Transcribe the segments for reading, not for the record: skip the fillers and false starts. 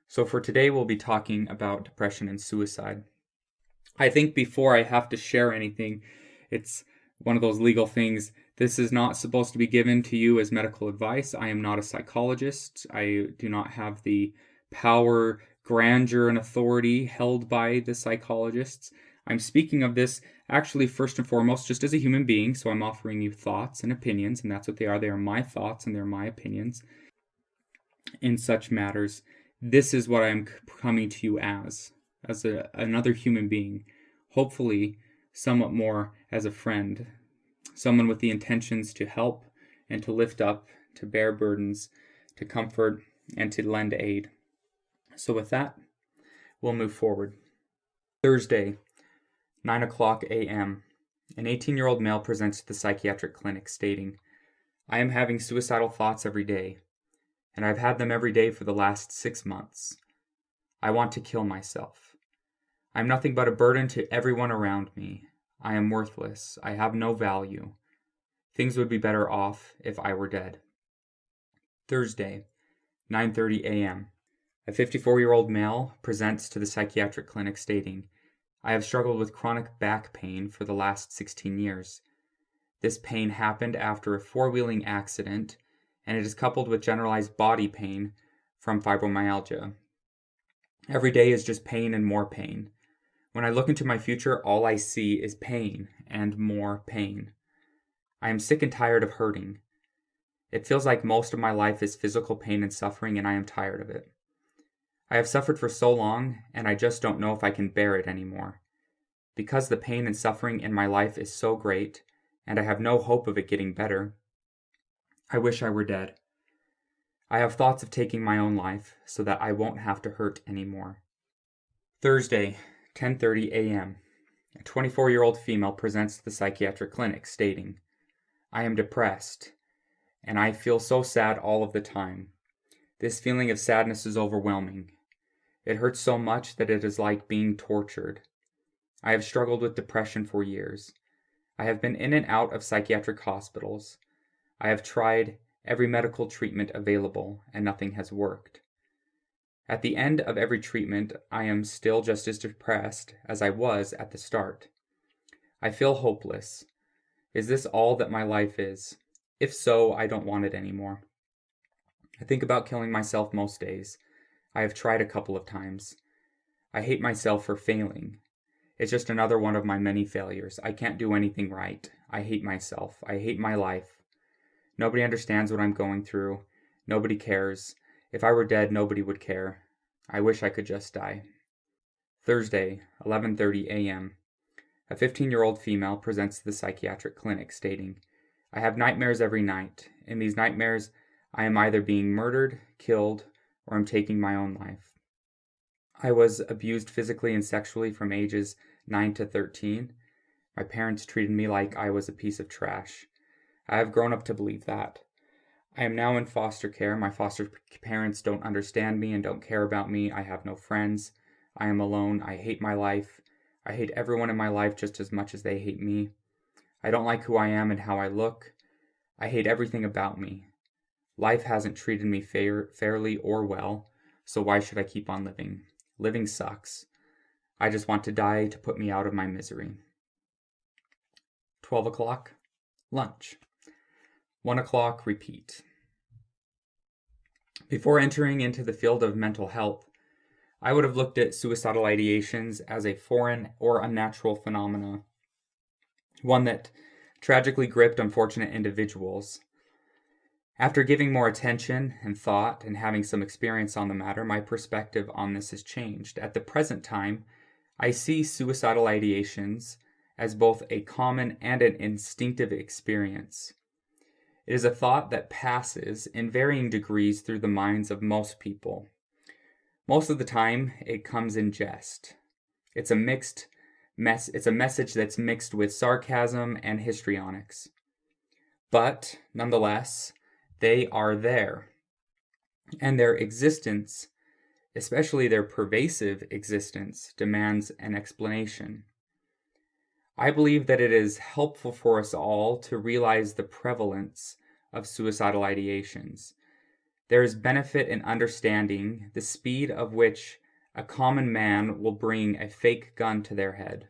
So for today, we'll be talking about depression and suicide. I think before I have to share anything, it's one of those legal things. This is not supposed to be given to you as medical advice. I am not a psychologist. I do not have the power, grandeur, and authority held by the psychologists. I'm speaking of this actually first and foremost just as a human being, so I'm offering you thoughts and opinions, and that's what they are. They are my thoughts and they're my opinions in such matters. This is what I'm coming to you as another human being, hopefully somewhat more as a friend, someone with the intentions to help and to lift up, to bear burdens, to comfort, and to lend aid. So with that, we'll move forward. Thursday, 9 o'clock a.m., an 18-year-old male presents to the psychiatric clinic stating, "I am having suicidal thoughts every day, and I've had them every day for the last 6 months. I want to kill myself. I'm nothing but a burden to everyone around me. I am worthless. I have no value. Things would be better off if I were dead." Thursday, 9:30 a.m. A 54-year-old male presents to the psychiatric clinic stating, "I have struggled with chronic back pain for the last 16 years. This pain happened after a four-wheeling accident, and it is coupled with generalized body pain from fibromyalgia. Every day is just pain and more pain. When I look into my future, all I see is pain and more pain. I am sick and tired of hurting. It feels like most of my life is physical pain and suffering, and I am tired of it. I have suffered for so long, and I just don't know if I can bear it anymore. Because the pain and suffering in my life is so great, and I have no hope of it getting better, I wish I were dead. I have thoughts of taking my own life so that I won't have to hurt anymore." Thursday, 10:30 a.m. A 24-year-old female presents to the psychiatric clinic stating, "I am depressed, and I feel so sad all of the time. This feeling of sadness is overwhelming. It hurts so much that it is like being tortured. I have struggled with depression for years. I have been in and out of psychiatric hospitals. I have tried every medical treatment available, and nothing has worked. At the end of every treatment, I am still just as depressed as I was at the start. I feel hopeless. Is this all that my life is? If so, I don't want it anymore. I think about killing myself most days. I have tried a couple of times. I hate myself for failing. It's just another one of my many failures. I can't do anything right. I hate myself. I hate my life. Nobody understands what I'm going through. Nobody cares. If I were dead, nobody would care. I wish I could just die." Thursday, 11:30 a.m. A 15-year-old female presents to the psychiatric clinic stating, "I have nightmares every night. In these nightmares, I am either being murdered, killed, or I'm taking my own life. I was abused physically and sexually from ages 9 to 13. My parents treated me like I was a piece of trash. I have grown up to believe that. I am now in foster care. My foster parents don't understand me and don't care about me. I have no friends. I am alone. I hate my life. I hate everyone in my life just as much as they hate me. I don't like who I am and how I look. I hate everything about me. Life hasn't treated me fairly or well, so why should I keep on living? Living sucks. I just want to die to put me out of my misery." 12 o'clock, lunch. 1 o'clock, repeat. Before entering into the field of mental health, I would have looked at suicidal ideations as a foreign or unnatural phenomena, one that tragically gripped unfortunate individuals. After giving more attention and thought and having some experience on the matter, my perspective on this has changed. At the present time, I see suicidal ideations as both a common and an instinctive experience. It is a thought that passes in varying degrees through the minds of most people. Most of the time, it comes in jest. It's a message that's mixed with sarcasm and histrionics. But, nonetheless, they are there. And their existence, especially their pervasive existence, demands an explanation. I believe that it is helpful for us all to realize the prevalence of suicidal ideations. There is benefit in understanding the speed of which a common man will bring a fake gun to their head.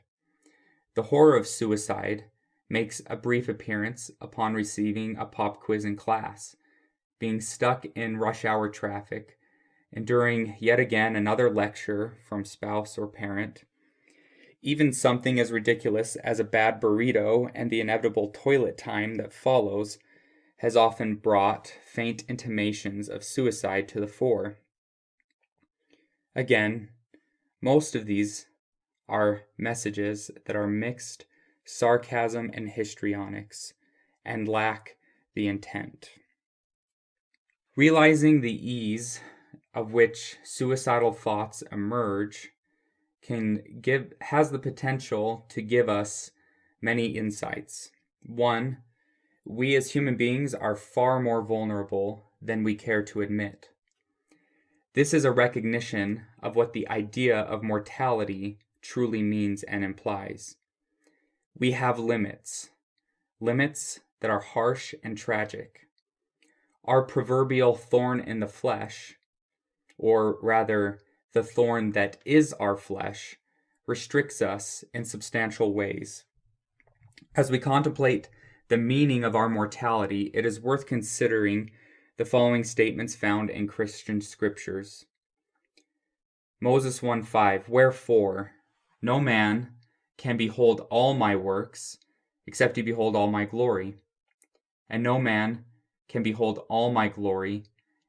The horror of suicide makes a brief appearance upon receiving a pop quiz in class, being stuck in rush hour traffic, enduring yet again another lecture from spouse or parent. Even something as ridiculous as a bad burrito and the inevitable toilet time that follows has often brought faint intimations of suicide to the fore. Again, most of these are messages that are mixed sarcasm and histrionics and lack the intent. Realizing the ease of which suicidal thoughts emerge has the potential to give us many insights. One, we as human beings are far more vulnerable than we care to admit. This is a recognition of what the idea of mortality truly means and implies. We have limits that are harsh and tragic. Our proverbial thorn in the flesh, or rather, the thorn that is our flesh, restricts us in substantial ways. As we contemplate the meaning of our mortality, it is worth considering the following statements found in Christian scriptures. Moses 1:5, Wherefore, no man can behold all my works, except he behold all my glory. And no man can behold all my glory,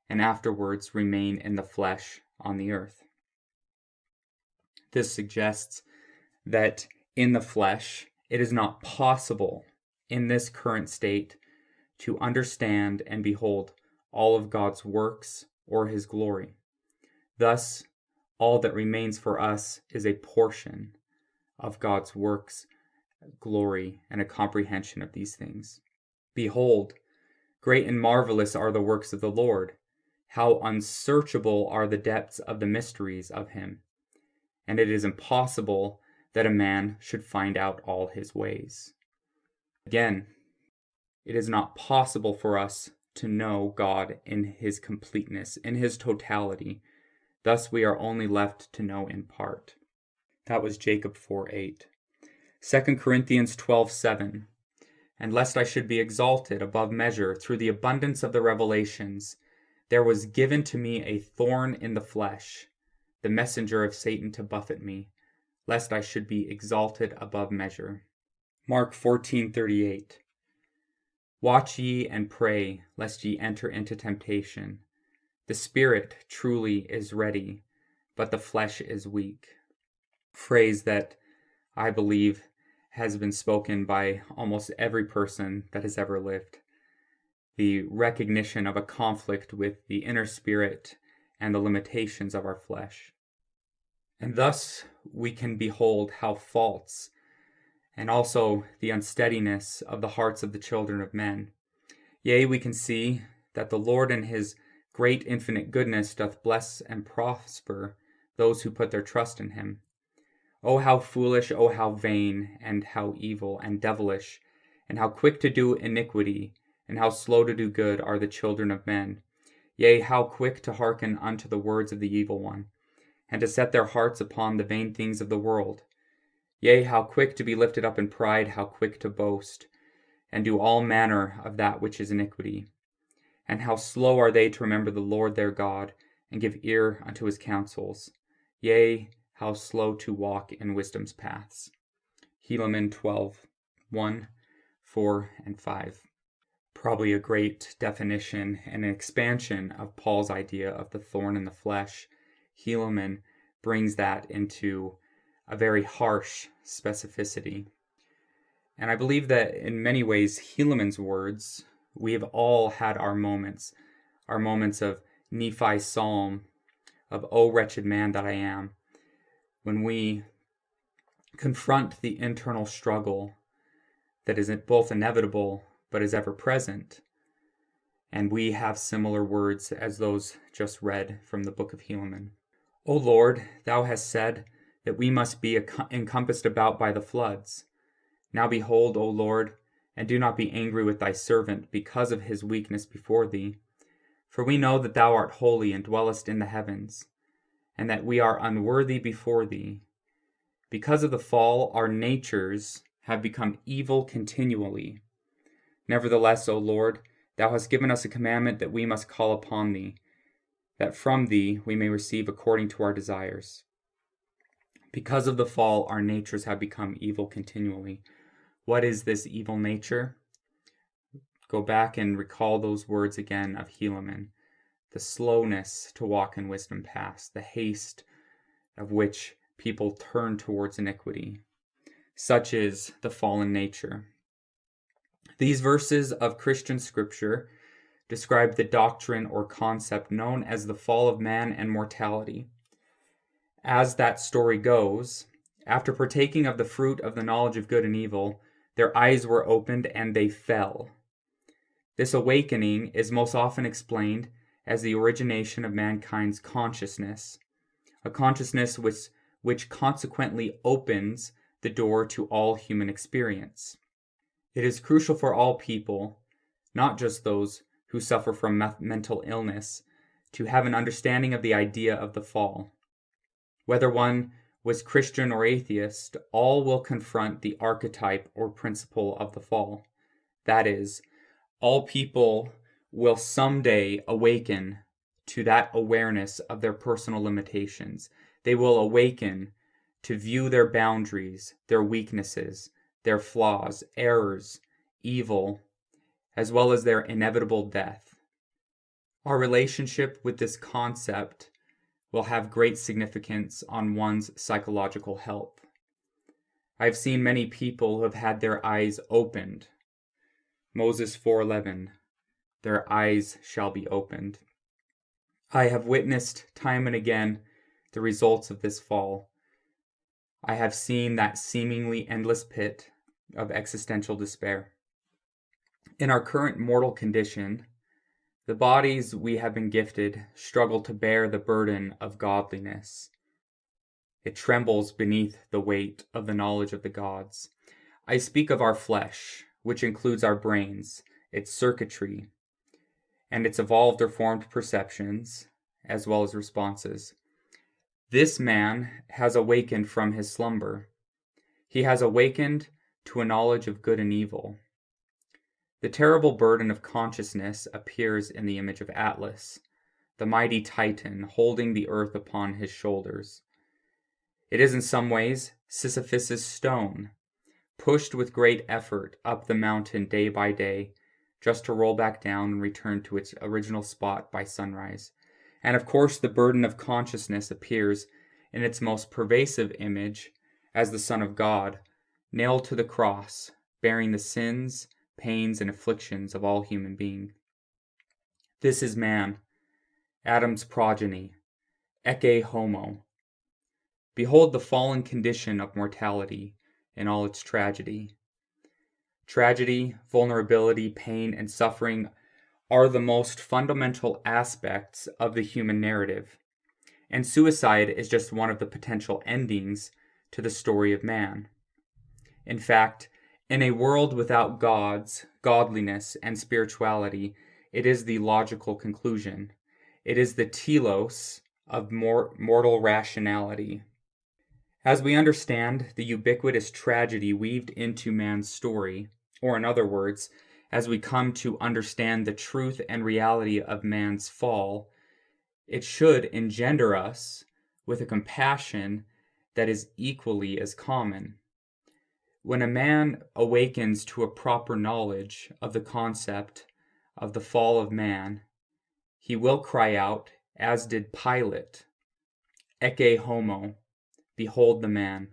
and afterwards remain in the flesh on the earth. This suggests that in the flesh, it is not possible in this current state to understand and behold all of God's works or his glory. Thus, all that remains for us is a portion of God's works, glory, and a comprehension of these things. Behold, great and marvelous are the works of the Lord. How unsearchable are the depths of the mysteries of him. And it is impossible that a man should find out all his ways. Again, it is not possible for us to know God in his completeness, in his totality. Thus we are only left to know in part. That was Jacob 4:8. 2 Corinthians 12:7. And lest I should be exalted above measure through the abundance of the revelations, there was given to me a thorn in the flesh, the messenger of Satan to buffet me, lest I should be exalted above measure. Mark 14:38. Watch ye and pray, lest ye enter into temptation. The spirit truly is ready, but the flesh is weak. Phrase that I believe has been spoken by almost every person that has ever lived. The recognition of a conflict with the inner spirit and the limitations of our flesh. And thus we can behold how false and also the unsteadiness of the hearts of the children of men. Yea, we can see that the Lord in his great infinite goodness doth bless and prosper those who put their trust in him. O how foolish, O how vain, and how evil and devilish, and how quick to do iniquity, and how slow to do good are the children of men. Yea, how quick to hearken unto the words of the evil one, and to set their hearts upon the vain things of the world. Yea, how quick to be lifted up in pride, how quick to boast, and do all manner of that which is iniquity. And how slow are they to remember the Lord their God, and give ear unto his counsels. Yea, how slow to walk in wisdom's paths. Helaman 12:1, 4, and 5. Probably a great definition and an expansion of Paul's idea of the thorn in the flesh. Helaman brings that into a very harsh specificity. And I believe that in many ways, Helaman's words, we have all had our moments of Nephi's psalm, of O wretched man that I am, when we confront the internal struggle that is both inevitable but is ever present. And we have similar words as those just read from the book of Helaman. O Lord, thou hast said that we must be encompassed about by the floods. Now behold, O Lord, and do not be angry with thy servant because of his weakness before thee. For we know that thou art holy and dwellest in the heavens, and that we are unworthy before thee. Because of the fall, our natures have become evil continually. Nevertheless, O Lord, thou hast given us a commandment that we must call upon thee, that from thee we may receive according to our desires. Because of the fall, our natures have become evil continually. What is this evil nature? Go back and recall those words again of Helaman. The slowness to walk in wisdom paths, the haste of which people turn towards iniquity. Such is the fallen nature. These verses of Christian scripture describe the doctrine or concept known as the fall of man and mortality. As that story goes, after partaking of the fruit of the knowledge of good and evil, their eyes were opened and they fell. This awakening is most often explained as the origination of mankind's consciousness, a consciousness which consequently opens the door to all human experience. It is crucial for all people, not just those who suffer from mental illness, to have an understanding of the idea of the fall. Whether one was Christian or atheist, all will confront the archetype or principle of the fall. That is, all people will someday awaken to that awareness of their personal limitations. They will awaken to view their boundaries, their weaknesses, their flaws, errors, evil, as well as their inevitable death. Our relationship with this concept will have great significance on one's psychological health. I've seen many people who have had their eyes opened. Moses 4:11, their eyes shall be opened. I have witnessed time and again the results of this fall. I have seen that seemingly endless pit of existential despair. In our current mortal condition, the bodies we have been gifted struggle to bear the burden of godliness. It trembles beneath the weight of the knowledge of the gods. I speak of our flesh, which includes our brains, its circuitry, and its evolved or formed perceptions, as well as responses. This man has awakened from his slumber. He has awakened to a knowledge of good and evil. The terrible burden of consciousness appears in the image of Atlas, the mighty Titan holding the earth upon his shoulders. It is in some ways Sisyphus' stone, pushed with great effort up the mountain day by day, just to roll back down and return to its original spot by sunrise. And of course, the burden of consciousness appears in its most pervasive image as the Son of God, nailed to the cross, bearing the sins, pains, and afflictions of all human beings. This is man, Adam's progeny, ecce homo. Behold the fallen condition of mortality in all its tragedy. Tragedy, vulnerability, pain, and suffering are the most fundamental aspects of the human narrative, and suicide is just one of the potential endings to the story of man. In fact, in a world without gods, godliness, and spirituality, it is the logical conclusion. It is the telos of mortal rationality. As we understand the ubiquitous tragedy weaved into man's story, or in other words, as we come to understand the truth and reality of man's fall, it should engender us with a compassion that is equally as common. When a man awakens to a proper knowledge of the concept of the fall of man, he will cry out, as did Pilate, ecce homo, behold the man.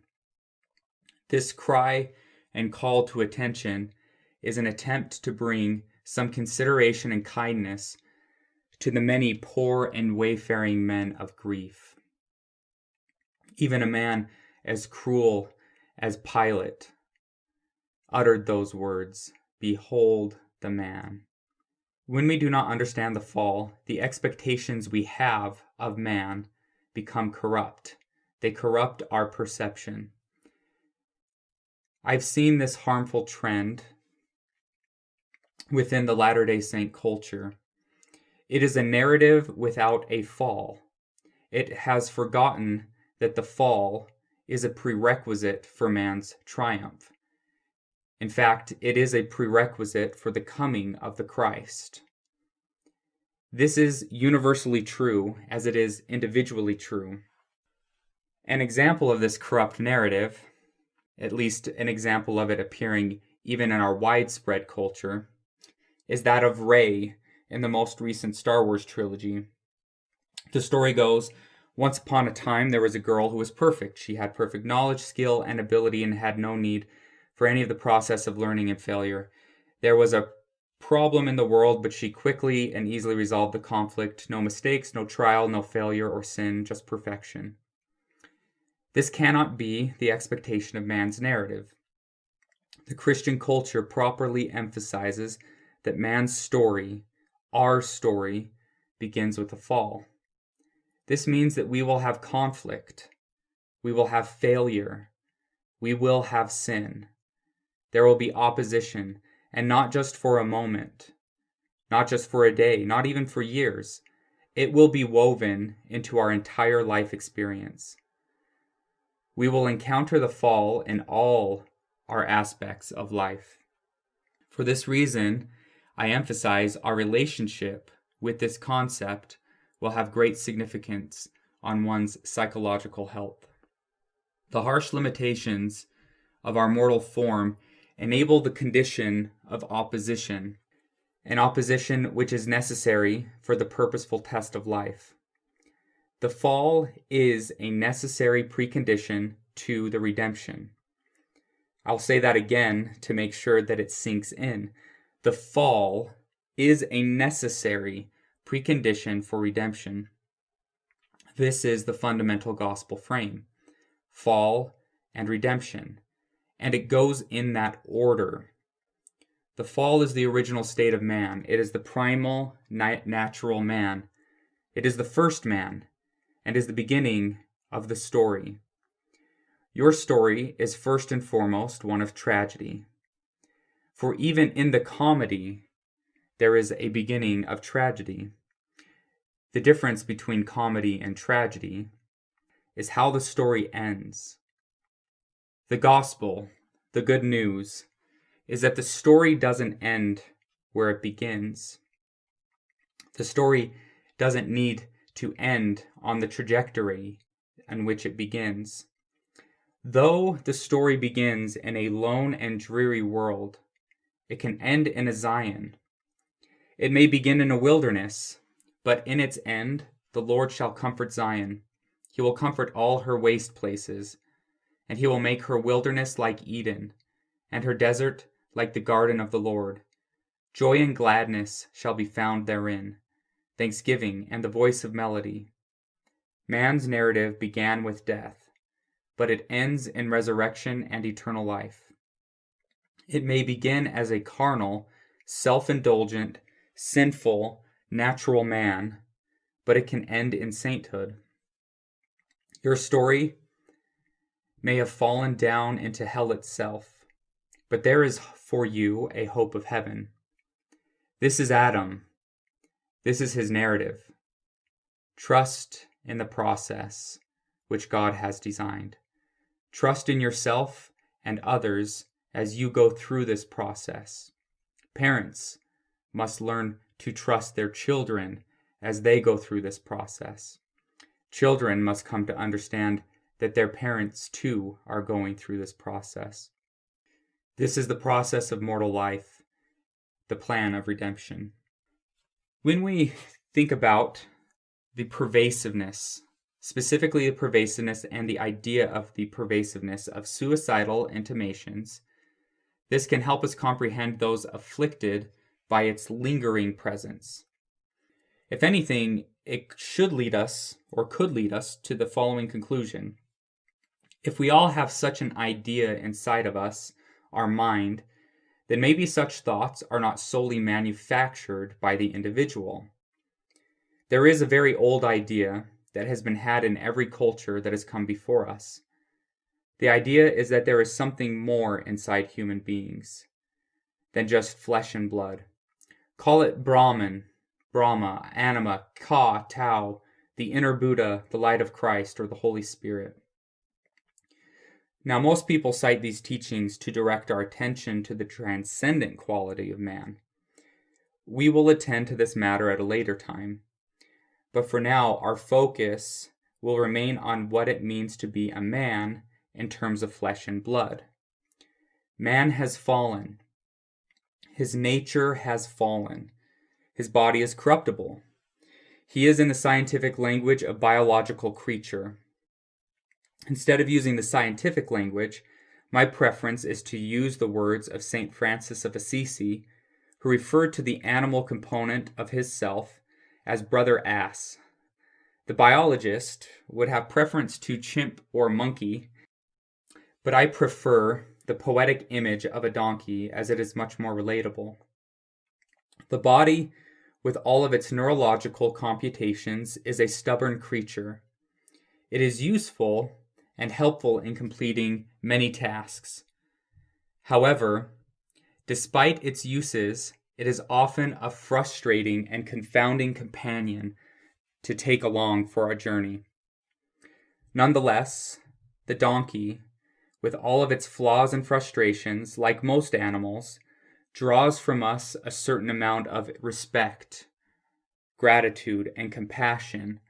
This cry and call to attention is an attempt to bring some consideration and kindness to the many poor and wayfaring men of grief. Even a man as cruel as Pilate uttered those words, behold the man. When we do not understand the fall, the expectations we have of man become corrupt. They corrupt our perception. I've seen this harmful trend within the Latter-day Saint culture. It is a narrative without a fall. It has forgotten that the fall is a prerequisite for man's triumph. In fact, it is a prerequisite for the coming of the Christ. This is universally true as it is individually true. An example of this corrupt narrative, at least an example of it appearing even in our widespread culture, is that of Rey in the most recent Star Wars trilogy. The story goes, once upon a time there was a girl who was perfect. She had perfect knowledge, skill, and ability and had no need for any of the process of learning and failure. There was a problem in the world, but she quickly and easily resolved the conflict. No mistakes, no trial, no failure or sin, just perfection. This cannot be the expectation of man's narrative. The Christian culture properly emphasizes that man's story, our story, begins with a fall. This means that we will have conflict, we will have failure, we will have sin. There will be opposition, and not just for a moment, not just for a day, not even for years. It will be woven into our entire life experience. We will encounter the fall in all our aspects of life. For this reason, I emphasize our relationship with this concept will have great significance on one's psychological health. The harsh limitations of our mortal form enable the condition of opposition, an opposition which is necessary for the purposeful test of life. The fall is a necessary precondition to the redemption. I'll say that again to make sure that it sinks in. The fall is a necessary precondition for redemption. This is the fundamental gospel frame: fall and redemption. And it goes in that order. The fall is the original state of man. It is the primal, natural man. It is the first man, and is the beginning of the story. Your story is first and foremost one of tragedy. For even in the comedy, there is a beginning of tragedy. The difference between comedy and tragedy is how the story ends. The gospel, the good news, is that the story doesn't end where it begins. The story doesn't need to end on the trajectory on which it begins. Though the story begins in a lone and dreary world, it can end in a Zion. It may begin in a wilderness, but in its end, the Lord shall comfort Zion. He will comfort all her waste places, and he will make her wilderness like Eden, and her desert like the garden of the Lord. Joy and gladness shall be found therein, thanksgiving and the voice of melody. Man's narrative began with death, but it ends in resurrection and eternal life. It may begin as a carnal, self-indulgent, sinful, natural man, but it can end in sainthood. Your story may have fallen down into hell itself, but there is for you a hope of heaven. This is Adam. This is his narrative. Trust in the process which God has designed. Trust in yourself and others as you go through this process. Parents must learn to trust their children as they go through this process. Children must come to understand that their parents too are going through this process. This is the process of mortal life, the plan of redemption. When we think about the pervasiveness, specifically the pervasiveness and the idea of the pervasiveness of suicidal intimations, this can help us comprehend those afflicted by its lingering presence. If anything, it should lead us, or could lead us, to the following conclusion. If we all have such an idea inside of us, our mind, then maybe such thoughts are not solely manufactured by the individual. There is a very old idea that has been had in every culture that has come before us. The idea is that there is something more inside human beings than just flesh and blood. Call it Brahman, Brahma, Anima, Ka, Tao, the inner Buddha, the light of Christ, or the Holy Spirit. Now, most people cite these teachings to direct our attention to the transcendent quality of man. We will attend to this matter at a later time, but for now, our focus will remain on what it means to be a man in terms of flesh and blood. Man has fallen. His nature has fallen. His body is corruptible. He is, in the scientific language, a biological creature. Instead of using the scientific language, my preference is to use the words of St. Francis of Assisi, who referred to the animal component of his self as brother ass. The biologist would have preference to chimp or monkey, but I prefer the poetic image of a donkey as it is much more relatable. The body, with all of its neurological computations, is a stubborn creature. It is useful and helpful in completing many tasks. However, despite its uses, it is often a frustrating and confounding companion to take along for a journey. Nonetheless, the donkey, with all of its flaws and frustrations, like most animals, draws from us a certain amount of respect, gratitude, and compassion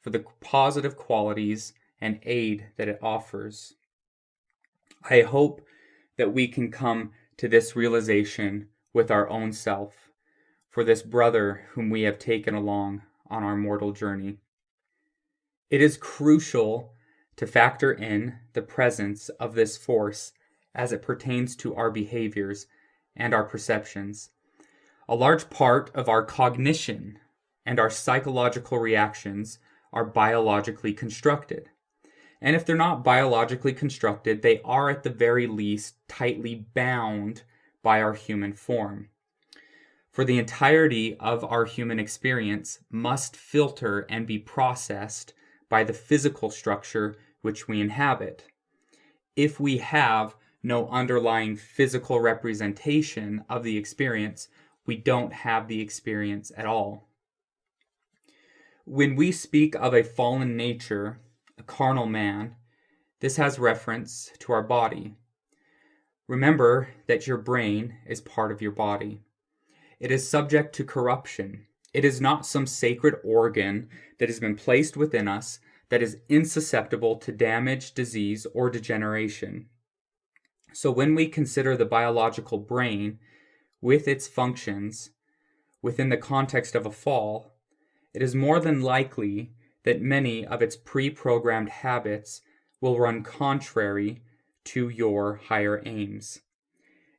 for the positive qualities and aid that it offers. I hope that we can come to this realization with our own self, for this brother whom we have taken along on our mortal journey. It is crucial to factor in the presence of this force as it pertains to our behaviors and our perceptions. A large part of our cognition and our psychological reactions are biologically constructed. And if they're not biologically constructed, they are at the very least tightly bound by our human form. For the entirety of our human experience must filter and be processed by the physical structure which we inhabit. If we have no underlying physical representation of the experience, we don't have the experience at all. When we speak of a fallen nature, a carnal man, this has reference to our body. Remember that your brain is part of your body. It is subject to corruption. It is not some sacred organ that has been placed within us that is insusceptible to damage, disease, or degeneration. So when we consider the biological brain with its functions within the context of a fall, it is more than likely that many of its pre-programmed habits will run contrary to your higher aims.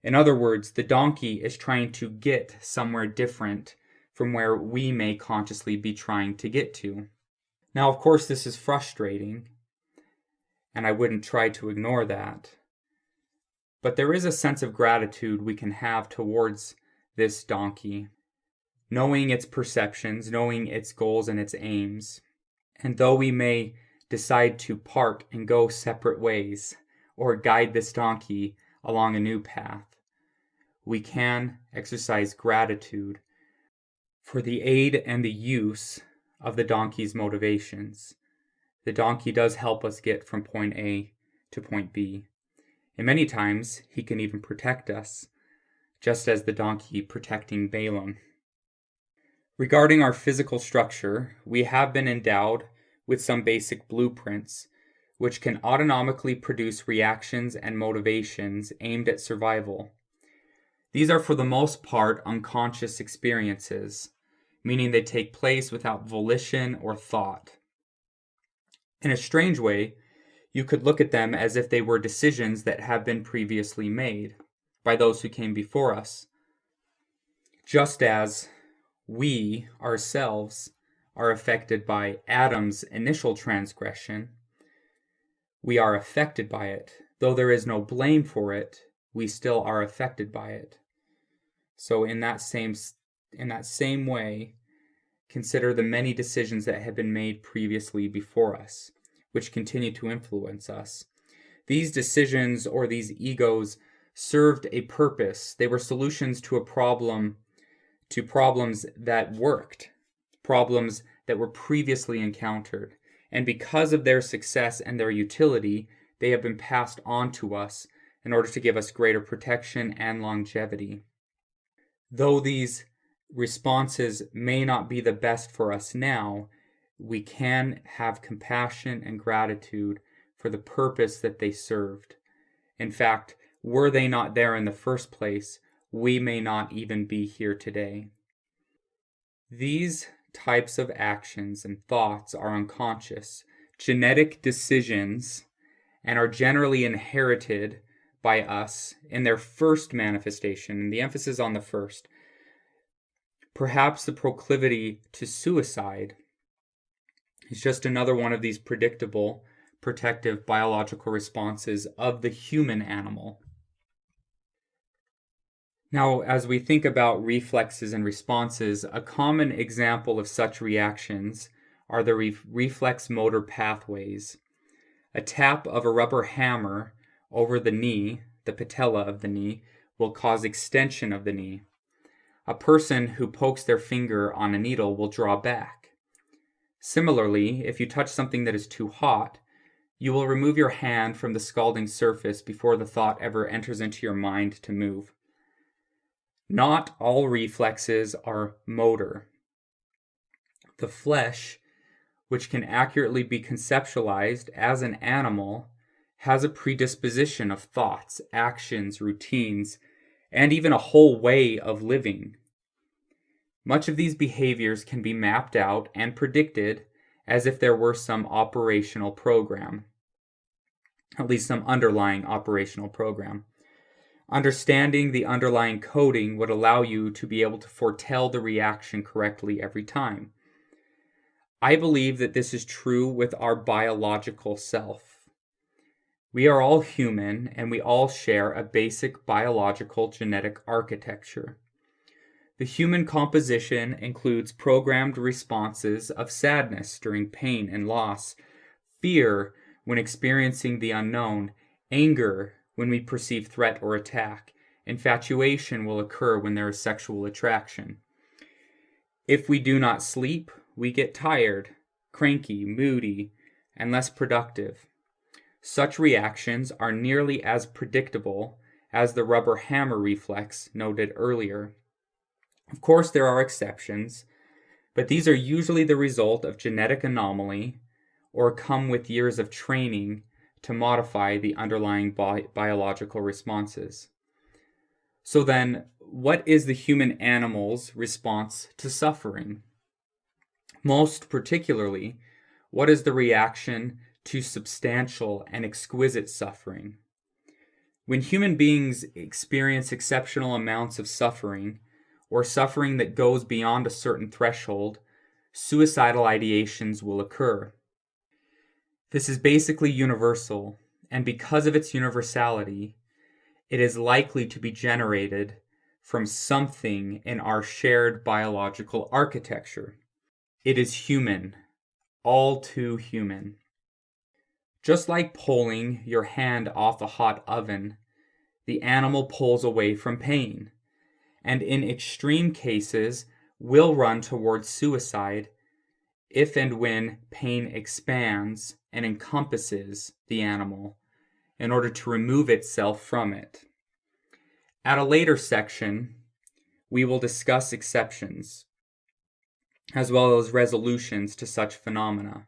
In other words, the donkey is trying to get somewhere different from where we may consciously be trying to get to. Now, of course, this is frustrating, and I wouldn't try to ignore that. But there is a sense of gratitude we can have towards this donkey, knowing its perceptions, knowing its goals and its aims. And though we may decide to part and go separate ways, or guide this donkey along a new path, we can exercise gratitude for the aid and the use of the donkey's motivations. The donkey does help us get from point A to point B. And many times, he can even protect us, just as the donkey protecting Balaam. Regarding our physical structure, we have been endowed with some basic blueprints, which can autonomically produce reactions and motivations aimed at survival. These are for the most part unconscious experiences, meaning they take place without volition or thought. In a strange way, you could look at them as if they were decisions that have been previously made by those who came before us. Just as we ourselves are affected by Adam's initial transgression, we are affected by it. Though there is no blame for it, we still are affected by it. So in that same way, consider the many decisions that have been made previously before us, which continue to influence us. These decisions or these egos served a purpose. They were solutions to problems that worked. problems that were previously encountered. And because of their success and their utility, they have been passed on to us in order to give us greater protection and longevity. Though these responses may not be the best for us now, we can have compassion and gratitude for the purpose that they served. In fact, were they not there in the first place, we may not even be here today. These types of actions and thoughts are unconscious, genetic decisions, and are generally inherited by us in their first manifestation, and the emphasis on the first. Perhaps the proclivity to suicide is just another one of these predictable, protective biological responses of the human animal. Now, as we think about reflexes and responses, a common example of such reactions are the reflex motor pathways. A tap of a rubber hammer over the knee, the patella of the knee, will cause extension of the knee. A person who pokes their finger on a needle will draw back. Similarly, if you touch something that is too hot, you will remove your hand from the scalding surface before the thought ever enters into your mind to move. Not all reflexes are motor. The flesh, which can accurately be conceptualized as an animal, has a predisposition of thoughts, actions, routines, and even a whole way of living. Much of these behaviors can be mapped out and predicted as if there were some operational program, at least some underlying operational program. Understanding the underlying coding would allow you to be able to foretell the reaction correctly every time. I believe that this is true with our biological self. We are all human, and we all share a basic biological genetic architecture. The human composition includes programmed responses of sadness during pain and loss, fear when experiencing the unknown, anger when we perceive threat or attack. Infatuation will occur when there is sexual attraction. If we do not sleep, we get tired, cranky, moody, and less productive. Such reactions are nearly as predictable as the rubber hammer reflex noted earlier. Of course, there are exceptions, but these are usually the result of genetic anomaly or come with years of training to modify the underlying biological responses. So then, what is the human animal's response to suffering? Most particularly, what is the reaction to substantial and exquisite suffering? When human beings experience exceptional amounts of suffering, or suffering that goes beyond a certain threshold, suicidal ideations will occur. This is basically universal, and because of its universality, it is likely to be generated from something in our shared biological architecture. It is human, all too human. Just like pulling your hand off a hot oven, the animal pulls away from pain, and in extreme cases will run towards suicide if and when pain expands and encompasses the animal in order to remove itself from it. At a later section, we will discuss exceptions, as well as resolutions to such phenomena.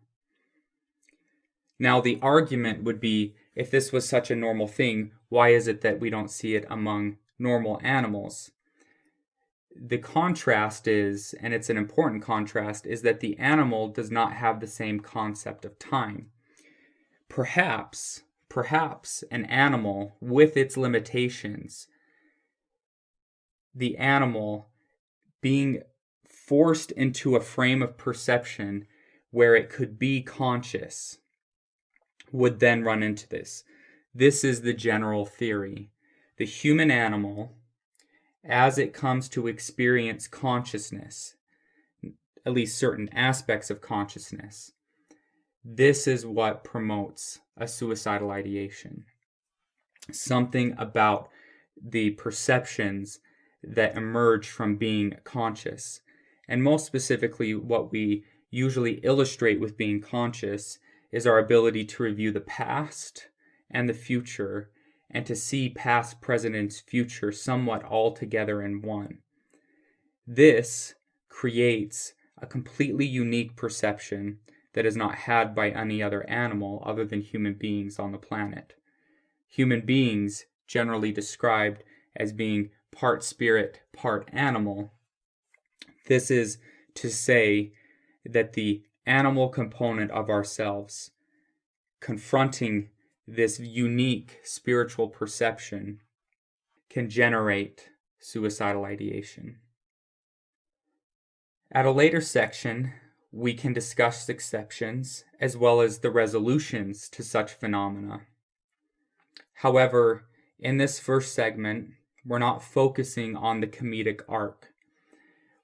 Now, the argument would be, if this was such a normal thing, why is it that we don't see it among normal animals? The contrast is, and it's an important contrast, is that the animal does not have the same concept of time. Perhaps an animal with its limitations, the animal being forced into a frame of perception where it could be conscious, would then run into this. This is the general theory. The human animal, as it comes to experience consciousness, at least certain aspects of consciousness, this is what promotes a suicidal ideation. Something about the perceptions that emerge from being conscious. And most specifically, what we usually illustrate with being conscious is our ability to review the past and the future, and to see past, present, and future somewhat all together in one. This creates a completely unique perception that is not had by any other animal other than human beings on the planet. Human beings, generally described as being part spirit, part animal. This is to say that the animal component of ourselves, confronting this unique spiritual perception, can generate suicidal ideation. At a later section, we can discuss exceptions as well as the resolutions to such phenomena. However, in this first segment, we're not focusing on the comedic arc.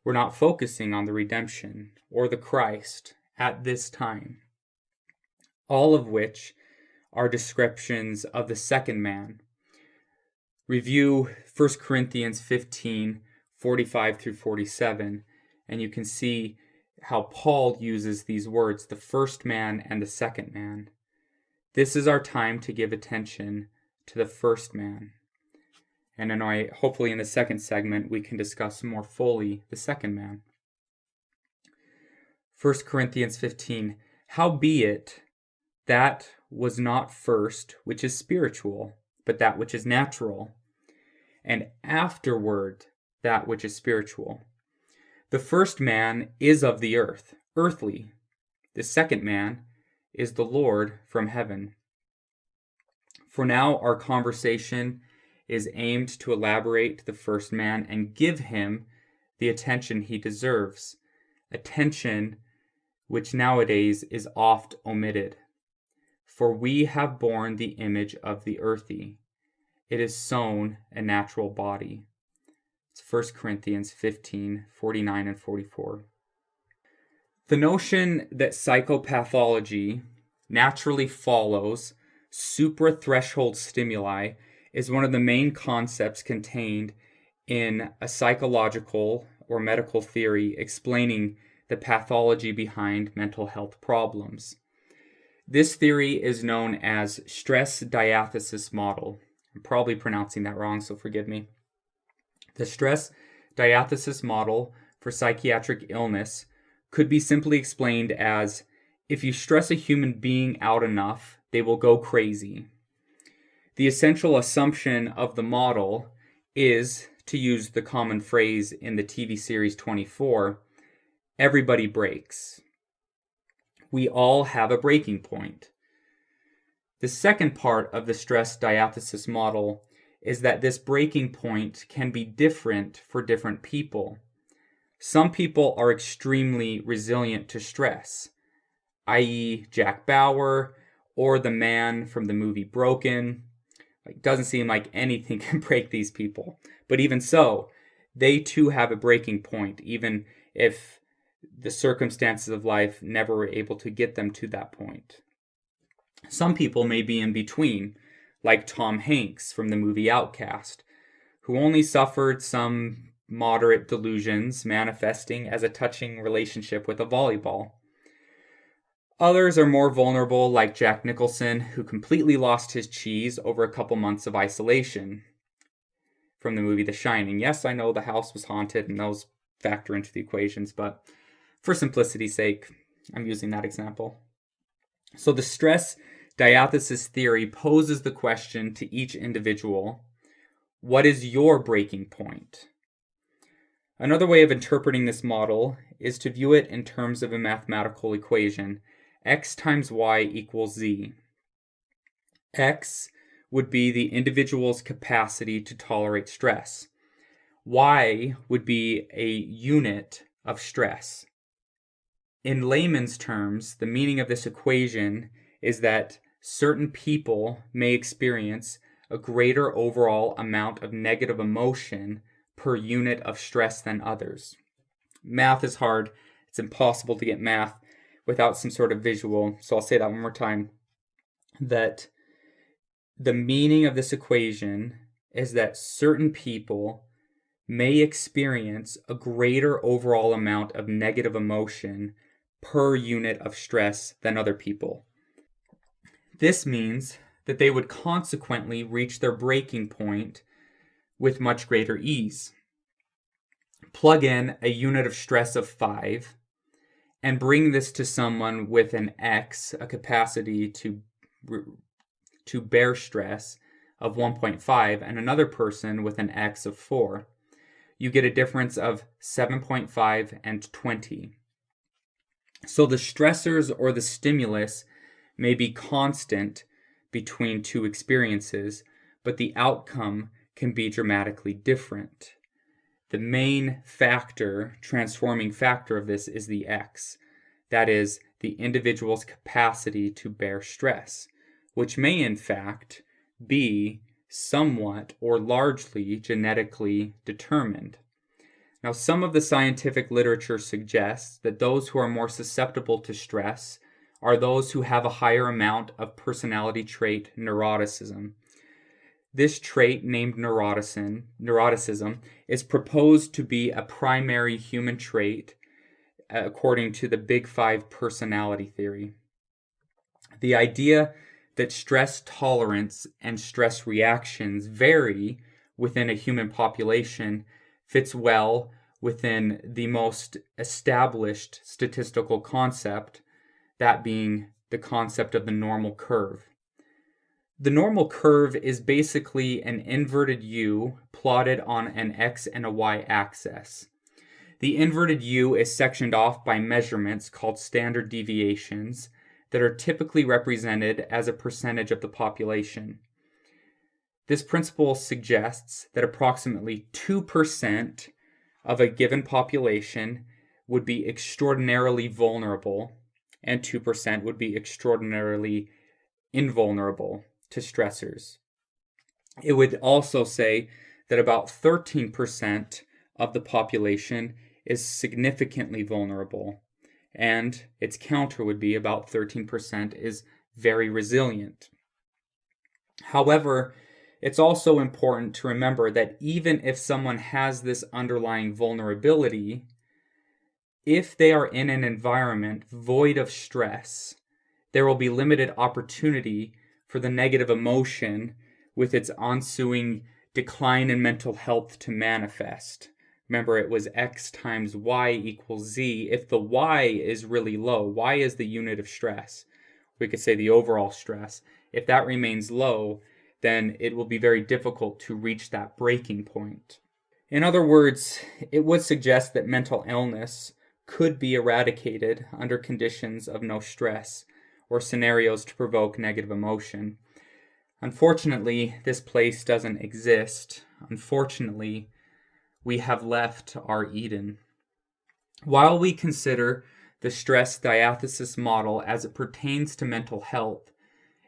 We're not focusing on the redemption or the Christ at this time, all of which are descriptions of the second man. Review 1 Corinthians 15, 45 through 47, and you can see how Paul uses these words, the first man and the second man. This is our time to give attention to the first man. And then hopefully in the second segment, we can discuss more fully the second man. 1 Corinthians 15, howbeit that was not first which is spiritual, but that which is natural, and afterward that which is spiritual. The first man is of the earth, earthly. The second man is the Lord from heaven. For now, our conversation is aimed to elaborate the first man and give him the attention he deserves, attention which nowadays is oft omitted. For we have borne the image of the earthy. It is sown a natural body. It's 1 Corinthians 15, 49 and 44. The notion that psychopathology naturally follows suprathreshold stimuli is one of the main concepts contained in a psychological or medical theory explaining the pathology behind mental health problems. This theory is known as stress diathesis model. I'm probably pronouncing that wrong, so forgive me. The stress diathesis model for psychiatric illness could be simply explained as, if you stress a human being out enough, they will go crazy. The essential assumption of the model is, to use the common phrase in the TV series 24, everybody breaks. We all have a breaking point. The second part of the stress diathesis model is that this breaking point can be different for different people. Some people are extremely resilient to stress, i.e. Jack Bauer or the man from the movie Broken. It doesn't seem like anything can break these people. But even so, they too have a breaking point, even if the circumstances of life never were able to get them to that point. Some people may be in between, like Tom Hanks from the movie Outcast, who only suffered some moderate delusions manifesting as a touching relationship with a volleyball. Others are more vulnerable, like Jack Nicholson, who completely lost his cheese over a couple months of isolation from the movie The Shining. Yes, I know the house was haunted and those factor into the equations, but for simplicity's sake, I'm using that example. So the stress diathesis theory poses the question to each individual, what is your breaking point? Another way of interpreting this model is to view it in terms of a mathematical equation, x times y equals z. X would be the individual's capacity to tolerate stress. Y would be a unit of stress. In layman's terms, the meaning of this equation is that certain people may experience a greater overall amount of negative emotion per unit of stress than others. Math is hard. It's impossible to get math without some sort of visual. So I'll say that one more time. That the meaning of this equation is that certain people may experience a greater overall amount of negative emotion per unit of stress than other people. This means that they would consequently reach their breaking point with much greater ease. Plug in a unit of stress of 5 and bring this to someone with an X, a capacity to bear stress of 1.5, and another person with an X of 4. You get a difference of 7.5 and 20. So the stressors or the stimulus may be constant between two experiences, but the outcome can be dramatically different. The main factor, transforming factor of this is the X. That is, the individual's capacity to bear stress, which may in fact be somewhat or largely genetically determined. Now, some of the scientific literature suggests that those who are more susceptible to stress are those who have a higher amount of personality trait neuroticism. This trait, named neuroticism, is proposed to be a primary human trait according to the Big Five personality theory. The idea that stress tolerance and stress reactions vary within a human population fits well within the most established statistical concept, that being the concept of the normal curve. The normal curve is basically an inverted U plotted on an X and a Y axis. The inverted U is sectioned off by measurements called standard deviations that are typically represented as a percentage of the population. This principle suggests that approximately 2% of a given population would be extraordinarily vulnerable, and 2% would be extraordinarily invulnerable to stressors. It would also say that about 13% of the population is significantly vulnerable, and its counter would be about 13% is very resilient. However, it's also important to remember that even if someone has this underlying vulnerability, if they are in an environment void of stress, there will be limited opportunity for the negative emotion with its ensuing decline in mental health to manifest. Remember, it was X times Y equals Z. If the Y is really low, Y is the unit of stress. We could say the overall stress. If that remains low, then it will be very difficult to reach that breaking point. In other words, it would suggest that mental illness could be eradicated under conditions of no stress or scenarios to provoke negative emotion. Unfortunately, this place doesn't exist. Unfortunately, we have left our Eden. While we consider the stress diathesis model as it pertains to mental health,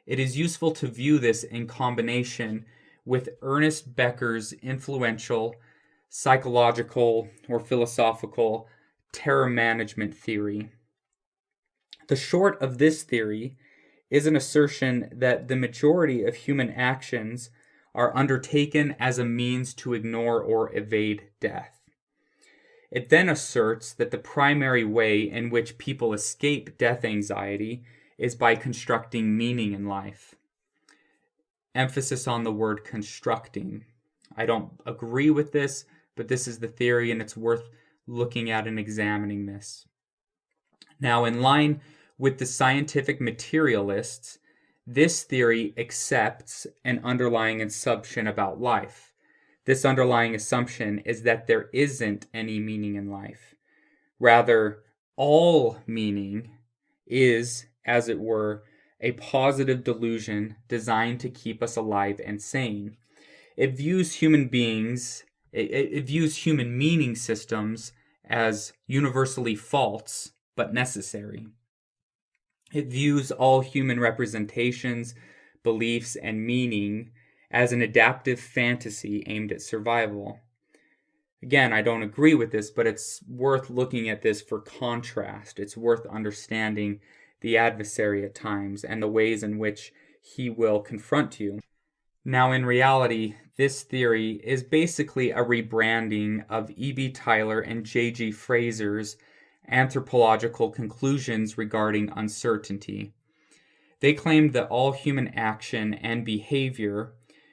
it is useful to view this in combination with Ernest Becker's influential psychological or philosophical terror management theory. The short of this theory is an assertion that the majority of human actions are undertaken as a means to ignore or evade death. It then asserts that the primary way in which people escape death anxiety is by constructing meaning in life. Emphasis on the word constructing. I don't agree with this, but this is the theory and it's worth looking at and examining this. Now, in line with the scientific materialists, this theory accepts an underlying assumption about life. This underlying assumption is that there isn't any meaning in life. Rather, all meaning is, as it were, a positive delusion designed to keep us alive and sane. It views human beings, it views human meaning systems as universally false but necessary. It views all human representations, beliefs, and meaning as an adaptive fantasy aimed at survival. Again, I don't agree with this, but it's worth looking at this for contrast. It's worth understanding the adversary at times and the ways in which he will confront you. Now, in reality, this theory is basically a rebranding of E.B. Tyler and J.G. Fraser's anthropological conclusions regarding uncertainty. They claimed that all human action and behavior,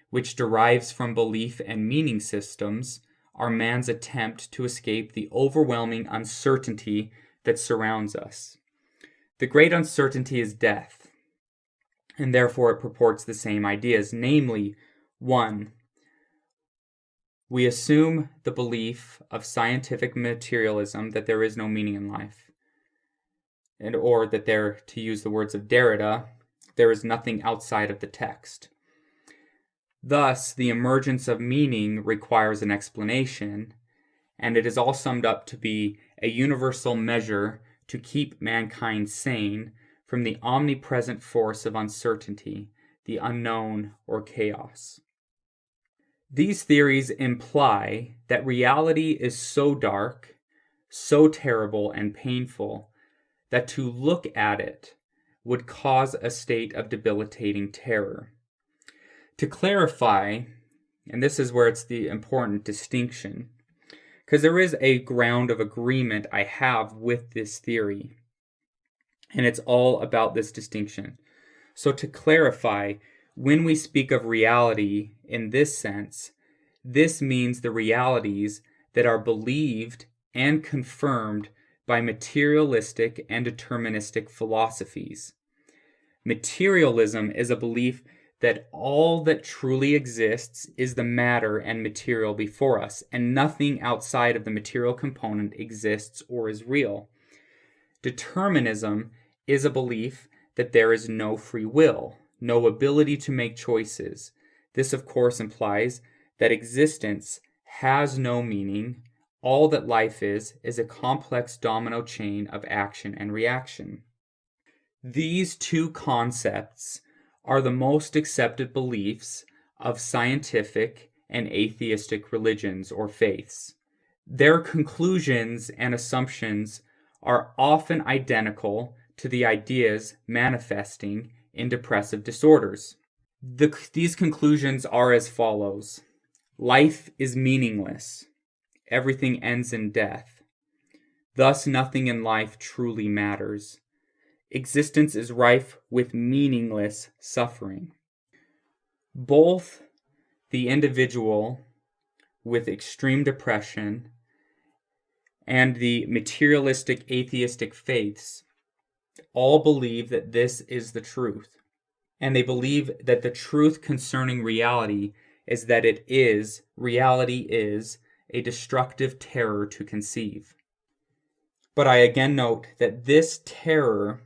which derives from belief and meaning systems, are man's attempt to escape the overwhelming uncertainty that surrounds us. The great uncertainty is death, and therefore it purports the same ideas, namely, 1. We assume the belief of scientific materialism that there is no meaning in life, or that there, to use the words of Derrida, there is nothing outside of the text. Thus, the emergence of meaning requires an explanation, and it is all summed up to be a universal measure to keep mankind sane from the omnipresent force of uncertainty, the unknown or chaos. These theories imply that reality is so dark, so terrible and painful, that to look at it would cause a state of debilitating terror. To clarify, and this is where it's the important distinction, because there is a ground of agreement I have with this theory, and it's all about this distinction. So to clarify, when we speak of reality in this sense, this means the realities that are believed and confirmed by materialistic and deterministic philosophies. Materialism is a belief that all that truly exists is the matter and material before us, and nothing outside of the material component exists or is real. Determinism is a belief that there is no free will, no ability to make choices. This, of course, implies that existence has no meaning. All that life is a complex domino chain of action and reaction. These two concepts are the most accepted beliefs of scientific and atheistic religions or faiths. Their conclusions and assumptions are often identical to the ideas manifesting in depressive disorders. These conclusions are as follows. Life is meaningless. Everything ends in death. Thus, nothing in life truly matters. Existence is rife with meaningless suffering. Both the individual with extreme depression and the materialistic atheistic faiths all believe that this is the truth. And they believe that the truth concerning reality is that reality is a destructive terror to conceive. But I again note that this terror,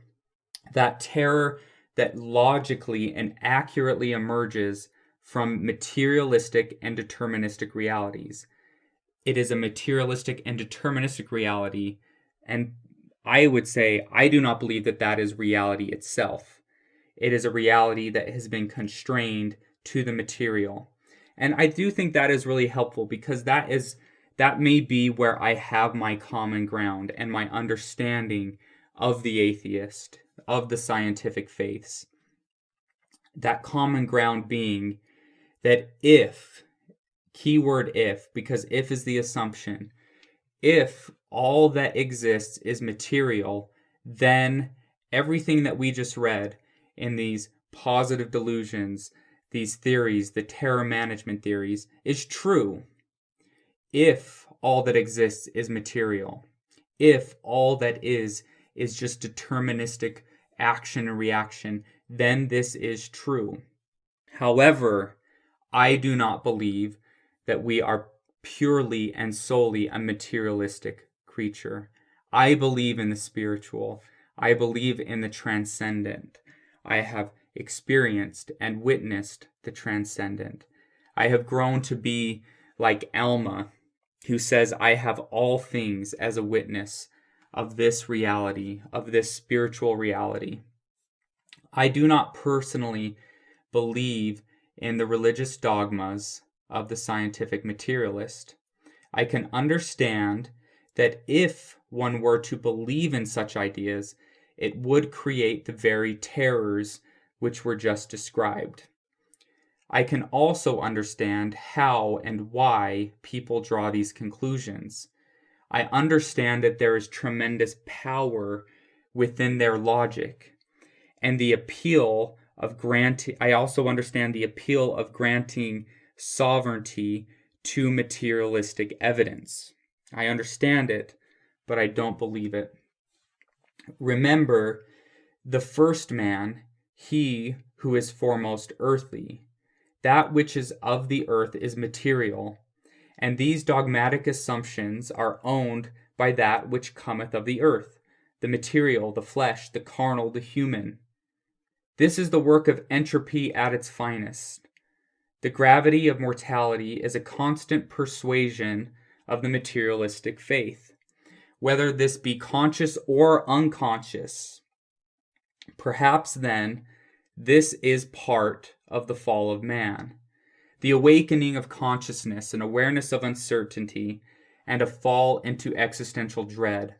that terror that logically and accurately emerges from materialistic and deterministic realities. It is a materialistic and deterministic reality, and I would say I do not believe that that is reality itself. It is a reality that has been constrained to the material. And I do think that is really helpful because that may be where I have my common ground and my understanding of the atheist, of the scientific faiths. That common ground being that if, keyword if, because if is the assumption, if all that exists is material, then everything that we just read in these positive delusions, these theories, the terror management theories, is true. If all that exists is material, if all that is just deterministic action and reaction, then this is true. However, I do not believe that we are purely and solely a materialistic creature. I believe in the spiritual. I believe in the transcendent. I have experienced and witnessed the transcendent. I have grown to be like Alma, who says, I have all things as a witness of this reality, of this spiritual reality. I do not personally believe in the religious dogmas of the scientific materialist. I can understand that if one were to believe in such ideas, it would create the very terrors which were just described. I can also understand how and why people draw these conclusions. I understand that there is tremendous power within their logic, and the appeal of granting, I also understand the appeal of granting sovereignty to materialistic evidence. I understand it, but I don't believe it. Remember, the first man, he who is foremost earthly. That which is of the earth is material, and these dogmatic assumptions are owned by that which cometh of the earth, the material, the flesh, the carnal, the human. This is the work of entropy at its finest. The gravity of mortality is a constant persuasion of the materialistic faith, whether this be conscious or unconscious. Perhaps then, this is part of the fall of man, the awakening of consciousness, an awareness of uncertainty, and a fall into existential dread.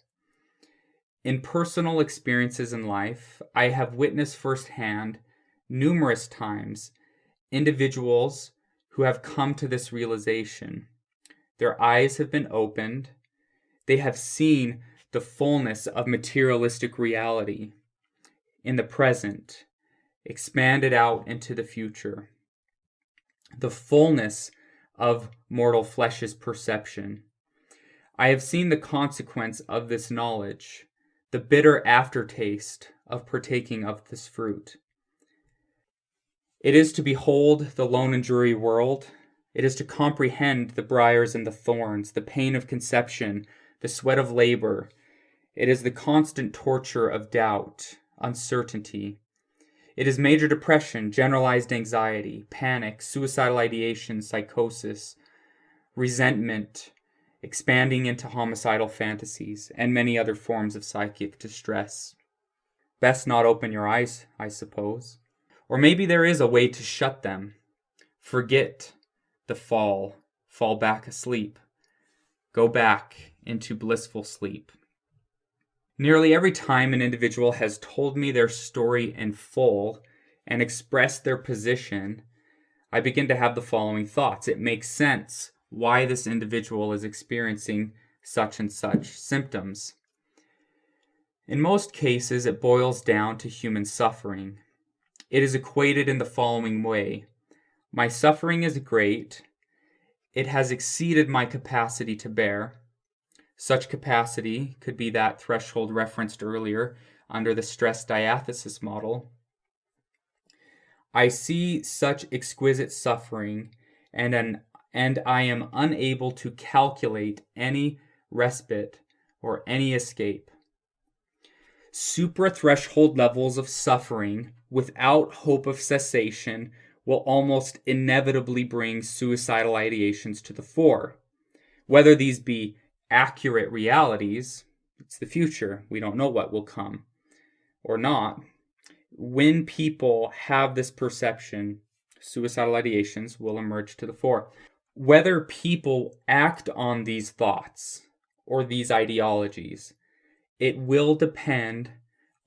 In personal experiences in life, I have witnessed firsthand, numerous times, individuals who have come to this realization. Their eyes have been opened. They have seen the fullness of materialistic reality in the present, expanded out into the future. The fullness of mortal flesh's perception. I have seen the consequence of this knowledge, the bitter aftertaste of partaking of this fruit. It is to behold the lone and dreary world. It is to comprehend the briars and the thorns, the pain of conception, the sweat of labor. It is the constant torture of doubt, uncertainty. It is major depression, generalized anxiety, panic, suicidal ideation, psychosis, resentment, expanding into homicidal fantasies, and many other forms of psychic distress. Best not open your eyes, I suppose. Or maybe there is a way to shut them. Forget the fall back asleep. Go back into blissful sleep. Nearly every time an individual has told me their story in full and expressed their position, I begin to have the following thoughts. It makes sense why this individual is experiencing such and such symptoms. In most cases, it boils down to human suffering. It is equated in the following way. My suffering is great. It has exceeded my capacity to bear. Such capacity could be that threshold referenced earlier under the stress diathesis model. I see such exquisite suffering, and I am unable to calculate any respite or any escape. Supra-threshold levels of suffering without hope of cessation will almost inevitably bring suicidal ideations to the fore. Whether these be accurate realities, it's the future, we don't know what will come, or not. When people have this perception, suicidal ideations will emerge to the fore. Whether people act on these thoughts or these ideologies, it will depend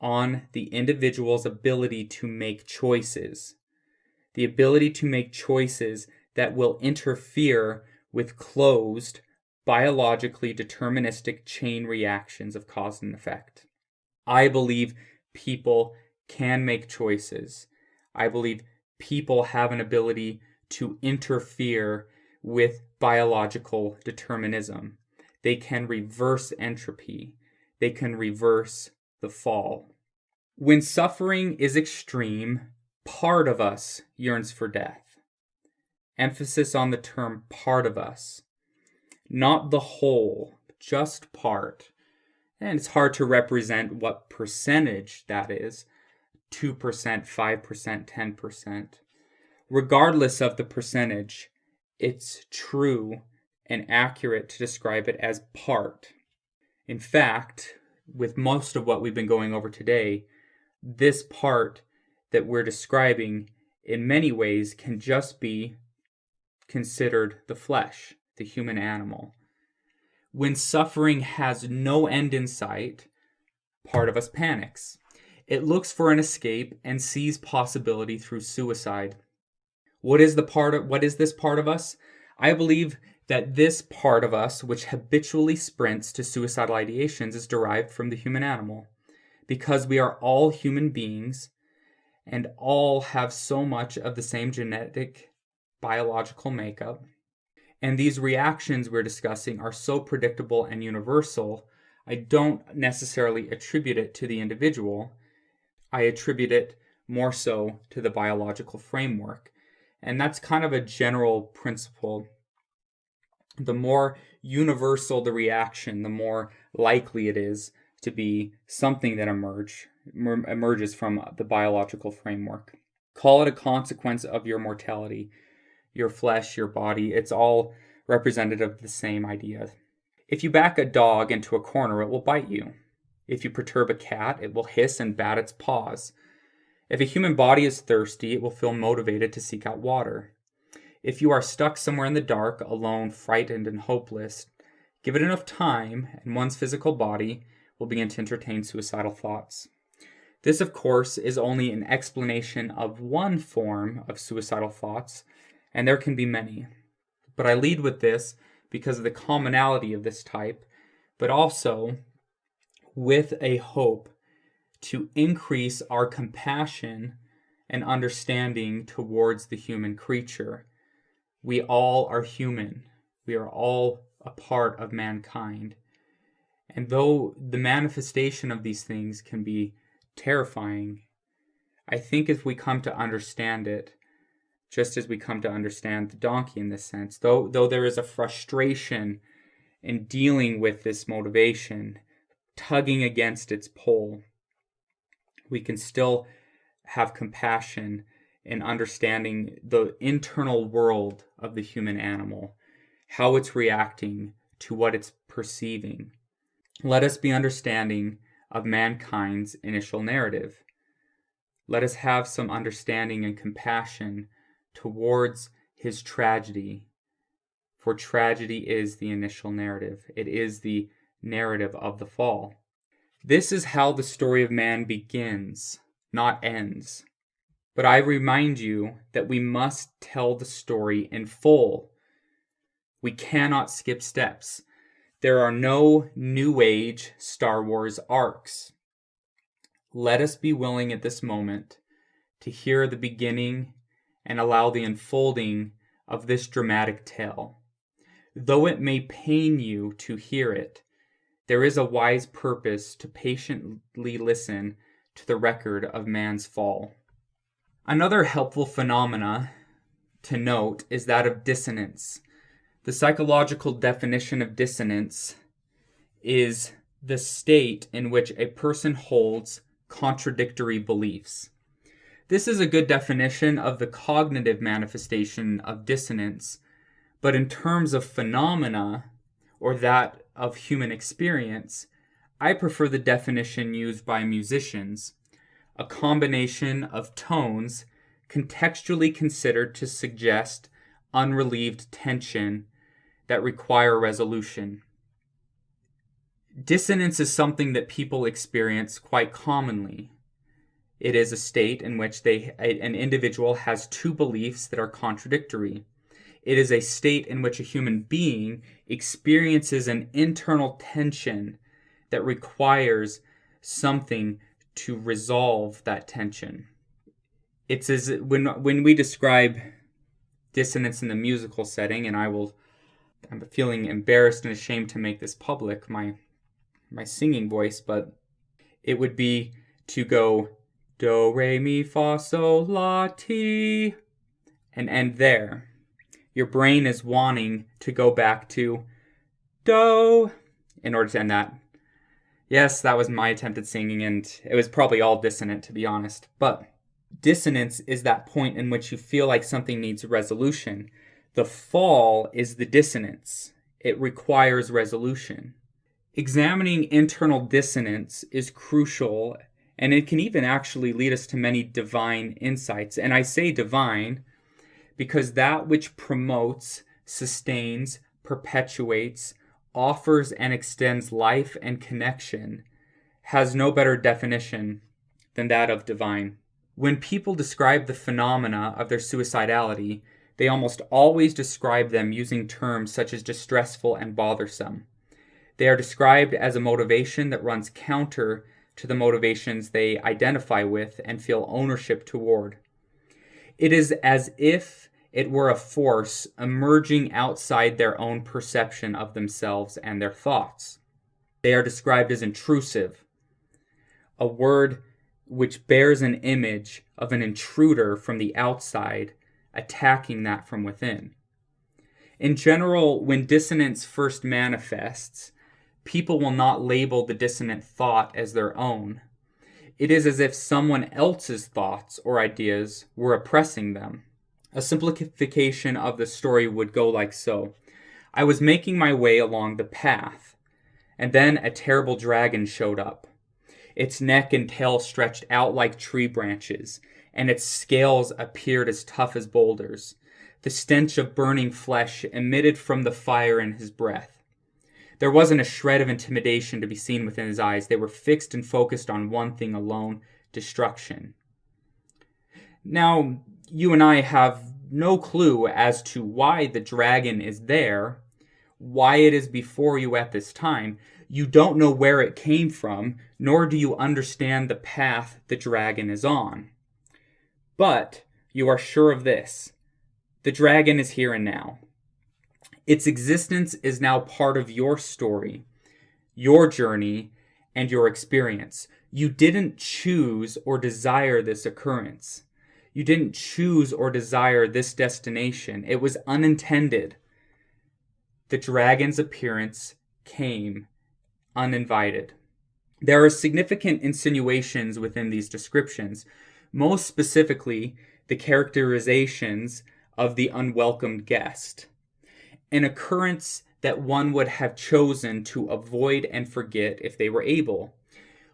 on the individual's ability to make choices. The ability to make choices that will interfere with closed, biologically deterministic chain reactions of cause and effect. I believe people can make choices. I believe people have an ability to interfere with biological determinism. They can reverse entropy. They can reverse the fall. When suffering is extreme, part of us yearns for death. Emphasis on the term part of us. Not the whole, just part. And it's hard to represent what percentage that is. 2%, 5%, 10%. Regardless of the percentage, it's true and accurate to describe it as part. In fact, with most of what we've been going over today, this part that we're describing in many ways can just be considered the flesh, the human animal. When suffering has no end in sight, part of us panics. It looks for an escape and sees possibility through suicide. What is this part of us? I believe that this part of us, which habitually sprints to suicidal ideations, is derived from the human animal. Because we are all human beings and all have so much of the same genetic, biological makeup, and these reactions we're discussing are so predictable and universal, I don't necessarily attribute it to the individual. I attribute it more so to the biological framework. And that's kind of a general principle. The more universal the reaction, the more likely it is to be something that emerges from the biological framework. Call it a consequence of your mortality, your flesh, your body. It's all representative of the same idea. If you back a dog into a corner, it will bite you. If you perturb a cat, it will hiss and bat its paws. If a human body is thirsty, it will feel motivated to seek out water. If you are stuck somewhere in the dark, alone, frightened, and hopeless, give it enough time, and one's physical body will begin to entertain suicidal thoughts. This, of course, is only an explanation of one form of suicidal thoughts, and there can be many. But I lead with this because of the commonality of this type, but also with a hope to increase our compassion and understanding towards the human creature. We all are human. We are all a part of mankind. And though the manifestation of these things can be terrifying, I think if we come to understand it, just as we come to understand the donkey in this sense, though there is a frustration in dealing with this motivation, tugging against its pull, we can still have compassion in understanding the internal world of the human animal, how it's reacting to what it's perceiving. Let us be understanding of mankind's initial narrative. Let us have some understanding and compassion towards his tragedy, for tragedy is the initial narrative. It is the narrative of the fall. This is how the story of man begins, not ends. But I remind you that we must tell the story in full. We cannot skip steps. There are no New Age Star Wars arcs. Let us be willing at this moment to hear the beginning and allow the unfolding of this dramatic tale. Though it may pain you to hear it, there is a wise purpose to patiently listen to the record of man's fall. Another helpful phenomena to note is that of dissonance. The psychological definition of dissonance is the state in which a person holds contradictory beliefs. This is a good definition of the cognitive manifestation of dissonance, but in terms of phenomena, or that of human experience, I prefer the definition used by musicians, a combination of tones contextually considered to suggest unrelieved tension that require resolution. Dissonance is something that people experience quite commonly. It is a state in which an individual has two beliefs that are contradictory. It is a state in which a human being experiences an internal tension that requires something to resolve that tension. It's as when we describe dissonance in the musical setting, and I'm feeling embarrassed and ashamed to make this public, my singing voice, but it would be to go do, re, mi, fa, sol, la, ti, and end there. Your brain is wanting to go back to do in order to end that. Yes, that was my attempt at singing, and it was probably all dissonant, to be honest. But dissonance is that point in which you feel like something needs resolution. The fall is the dissonance. It requires resolution. Examining internal dissonance is crucial, and it can even actually lead us to many divine insights. And I say divine because that which promotes, sustains, perpetuates, offers and extends life and connection has no better definition than that of divine. When people describe the phenomena of their suicidality, they almost always describe them using terms such as distressful and bothersome. They are described as a motivation that runs counter to the motivations they identify with and feel ownership toward. It is as if it were a force emerging outside their own perception of themselves and their thoughts. They are described as intrusive, a word which bears an image of an intruder from the outside attacking that from within. In general, when dissonance first manifests, people will not label the dissonant thought as their own. It is as if someone else's thoughts or ideas were oppressing them. A simplification of the story would go like so. I was making my way along the path, and then a terrible dragon showed up. Its neck and tail stretched out like tree branches, and its scales appeared as tough as boulders. The stench of burning flesh emitted from the fire in his breath. There wasn't a shred of intimidation to be seen within his eyes. They were fixed and focused on one thing alone: destruction. Now, you and I have no clue as to why the dragon is there, why it is before you at this time. You don't know where it came from, nor do you understand the path the dragon is on. But you are sure of this: the dragon is here and now. Its existence is now part of your story, your journey, and your experience. You didn't choose or desire this occurrence. You didn't choose or desire this destination. It was unintended. The dragon's appearance came uninvited. There are significant insinuations within these descriptions, most specifically the characterizations of the unwelcomed guest, an occurrence that one would have chosen to avoid and forget if they were able.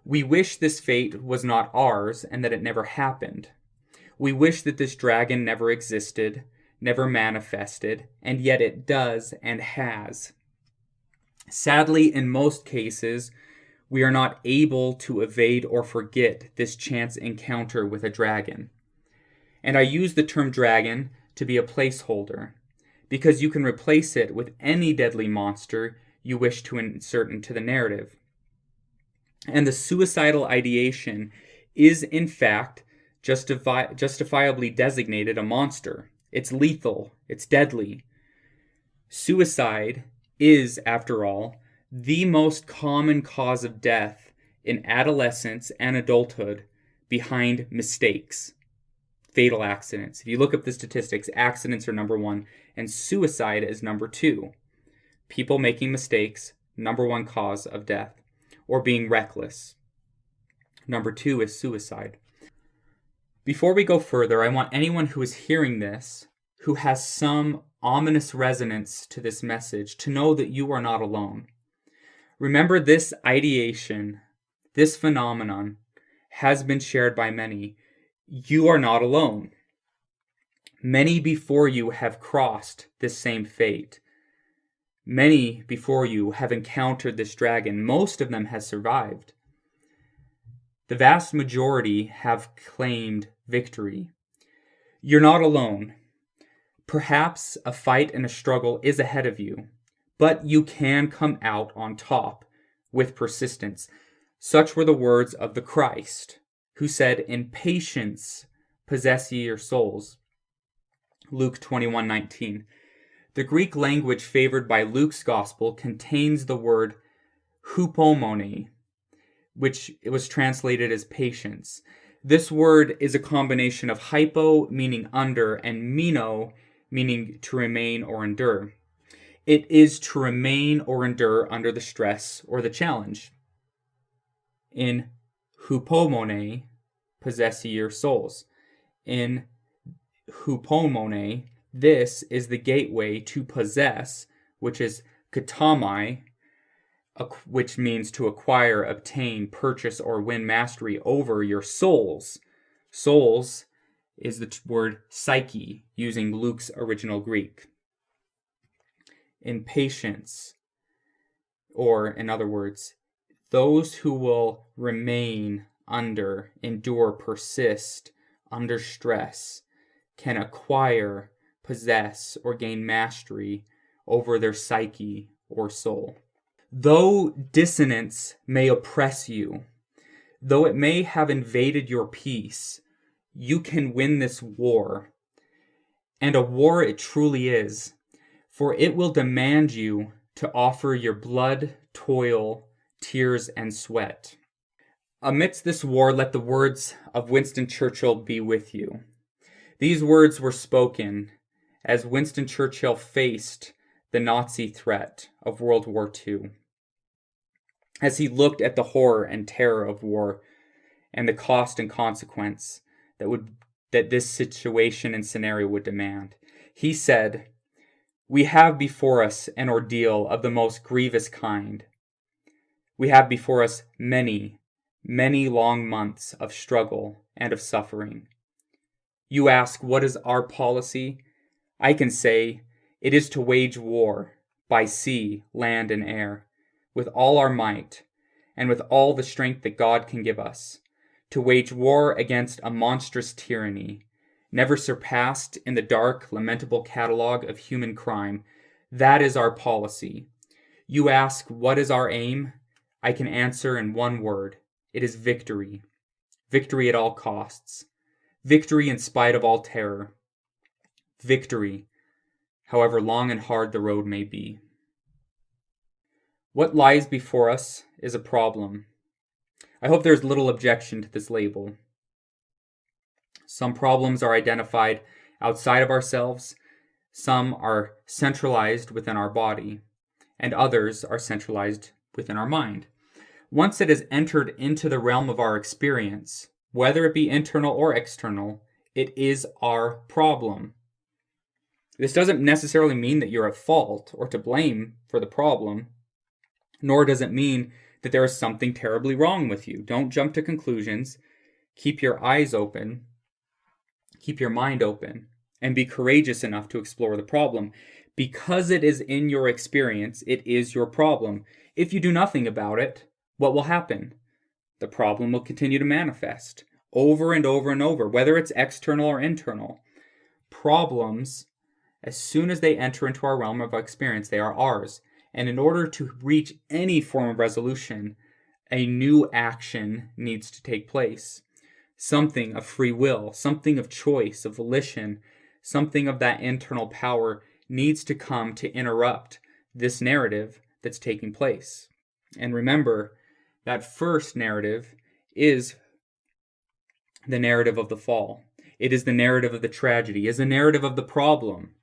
We wish this fate was not ours and that it never happened. We wish that this dragon never existed, never manifested, and yet it does and has. Sadly, in most cases, we are not able to evade or forget this chance encounter with a dragon. And I use the term dragon to be a placeholder, because you can replace it with any deadly monster you wish to insert into the narrative. And the suicidal ideation is, in fact, justifiably designated a monster. It's lethal. It's deadly. Suicide is, after all, the most common cause of death in adolescence and adulthood behind mistakes, fatal accidents. If you look up the statistics, accidents are number one, and suicide is number two. People making mistakes, number one cause of death, or being reckless. Number two is suicide. Before we go further, I want anyone who is hearing this, who has some ominous resonance to this message, to know that you are not alone. Remember, this ideation, this phenomenon, has been shared by many. You are not alone. Many before you have crossed this same fate. Many before you have encountered this dragon. Most of them have survived. The vast majority have claimed victory. You're not alone. Perhaps a fight and a struggle is ahead of you, but you can come out on top with persistence. Such were the words of the Christ, who said, "In patience possess ye your souls." Luke 21:19. The Greek language favored by Luke's gospel contains the word hupomone, which it was translated as patience. This word is a combination of hypo, meaning under, and meno, meaning to remain or endure. It is to remain or endure under the stress or the challenge. In hupomone, possess ye your souls. In hupomone, this is the gateway to possess, which is katamai, which means to acquire, obtain, purchase, or win mastery over your souls. Souls is the word psyche, using Luke's original Greek. In patience, or in other words, those who will remain under, endure, persist under stress can acquire, possess, or gain mastery over their psyche or soul. Though dissonance may oppress you, though it may have invaded your peace, you can win this war. And a war it truly is, for it will demand you to offer your blood, toil, tears, and sweat. Amidst this war, let the words of Winston Churchill be with you. These words were spoken as Winston Churchill faced the Nazi threat of World War II. As he looked at the horror and terror of war and the cost and consequence that this situation and scenario would demand, he said, "We have before us an ordeal of the most grievous kind. We have before us many, many long months of struggle and of suffering. You ask, what is our policy? I can say, it is to wage war by sea, land, and air, with all our might, and with all the strength that God can give us, to wage war against a monstrous tyranny, never surpassed in the dark, lamentable catalogue of human crime. That is our policy. You ask, what is our aim? I can answer in one word. It is victory. Victory at all costs. Victory in spite of all terror. Victory, however long and hard the road may be." What lies before us is a problem. I hope there's little objection to this label. Some problems are identified outside of ourselves, some are centralized within our body, and others are centralized within our mind. Once it has entered into the realm of our experience, whether it be internal or external, it is our problem. This doesn't necessarily mean that you're at fault or to blame for the problem, nor does it mean that there is something terribly wrong with you. Don't jump to conclusions. Keep your eyes open, keep your mind open, and be courageous enough to explore the problem. Because it is in your experience, it is your problem. If you do nothing about it, what will happen? The problem will continue to manifest over and over and over, whether it's external or internal. Problems, as soon as they enter into our realm of experience, they are ours. And in order to reach any form of resolution, a new action needs to take place. Something of free will, something of choice, of volition, something of that internal power needs to come to interrupt this narrative that's taking place. And remember, that first narrative is the narrative of the fall. It is the narrative of the tragedy, it is the narrative of the problem.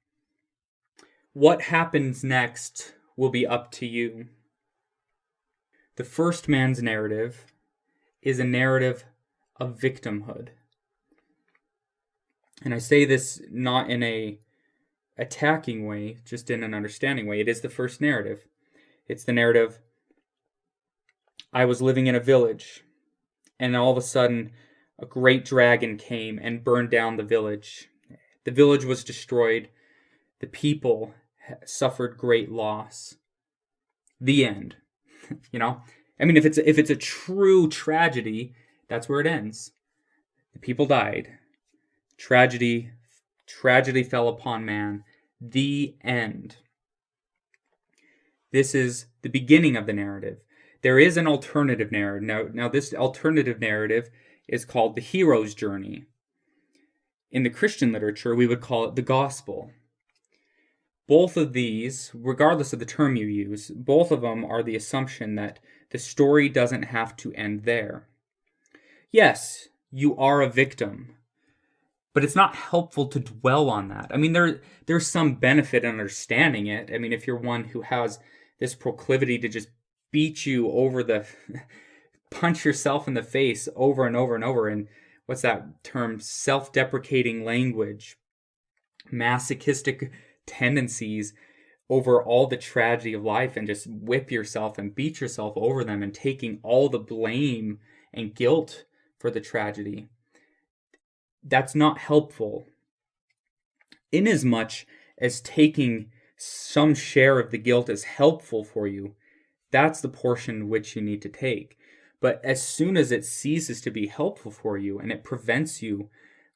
What happens next will be up to you. The first man's narrative is a narrative of victimhood. And I say this not in a attacking way, just in an understanding way. It is the first narrative. It's the narrative, I was living in a village, and all of a sudden, a great dragon came and burned down the village. The village was destroyed. The people suffered great loss. The end. I mean, if it's a true tragedy, that's where it ends. The people died. Tragedy fell upon man. The end. This is the beginning of the narrative. There is an alternative narrative. Now this alternative narrative is called the hero's journey. In the Christian literature, we would call it the gospel. Both of these, regardless of the term you use, both of them are the assumption that the story doesn't have to end there. Yes, you are a victim, but it's not helpful to dwell on that. I mean, there's some benefit in understanding it. I mean, if you're one who has this proclivity to just beat you over the, punch yourself in the face over and over and over, and what's that term? Self-deprecating language, masochistic tendencies over all the tragedy of life, and just whip yourself and beat yourself over them and taking all the blame and guilt for the tragedy. That's not helpful. Inasmuch as taking some share of the guilt is helpful for you, that's the portion which you need to take. But as soon as it ceases to be helpful for you and it prevents you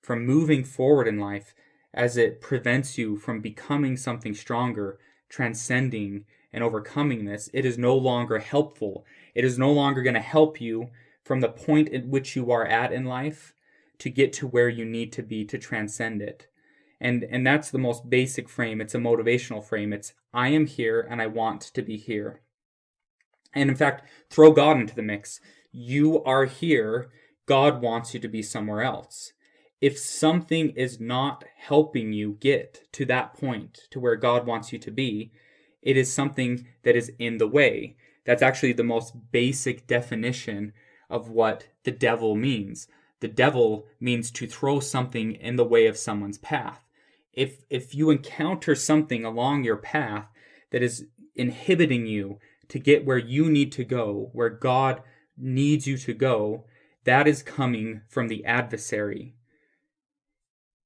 from moving forward in life, as it prevents you from becoming something stronger, transcending and overcoming this, it is no longer helpful. It is no longer going to help you from the point at which you are at in life to get to where you need to be to transcend it. And that's the most basic frame. It's a motivational frame. It's, I am here and I want to be here. And in fact, throw God into the mix. You are here. God wants you to be somewhere else. If something is not helping you get to that point, to where God wants you to be, it is something that is in the way. That's actually the most basic definition of what the devil means. The devil means to throw something in the way of someone's path. If you encounter something along your path that is inhibiting you to get where you need to go, where God needs you to go, that is coming from the adversary.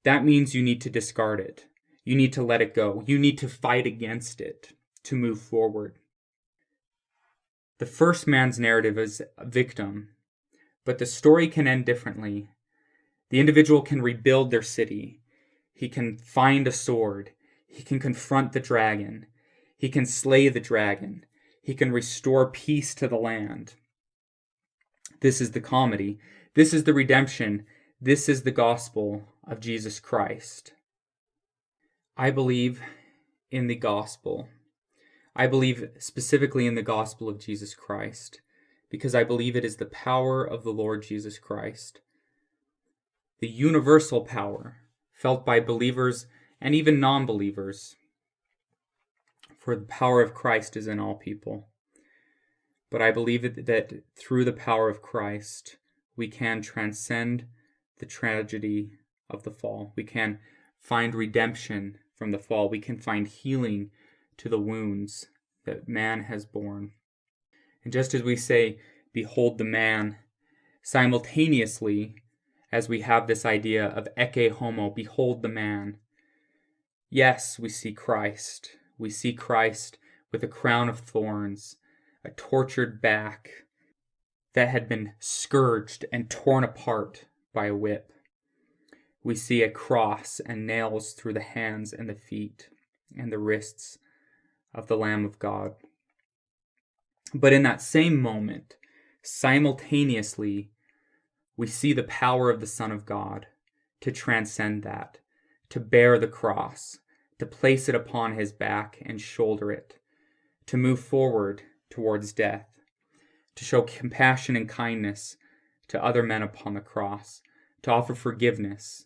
That means you need to discard it. You need to let it go. You need to fight against it to move forward. The first man's narrative is a victim, but the story can end differently. The individual can rebuild their city. He can find a sword. He can confront the dragon. He can slay the dragon. He can restore peace to the land. This is the comedy. This is the redemption. This is the gospel of Jesus Christ. I believe in the gospel. I believe specifically in the gospel of Jesus Christ, because I believe it is the power of the Lord Jesus Christ. The universal power felt by believers and even non-believers. For the power of Christ is in all people. But I believe that through the power of Christ, we can transcend the tragedy of the fall. We can find redemption from the fall. We can find healing to the wounds that man has borne. And just as we say, behold the man, simultaneously, as we have this idea of ecce homo, behold the man, yes, we see Christ. We see Christ with a crown of thorns, a tortured back that had been scourged and torn apart by a whip. We see a cross and nails through the hands and the feet and the wrists of the Lamb of God. But in that same moment, simultaneously, we see the power of the Son of God to transcend that, to bear the cross, to place it upon his back and shoulder it, to move forward towards death, to show compassion and kindness to other men upon the cross, to offer forgiveness,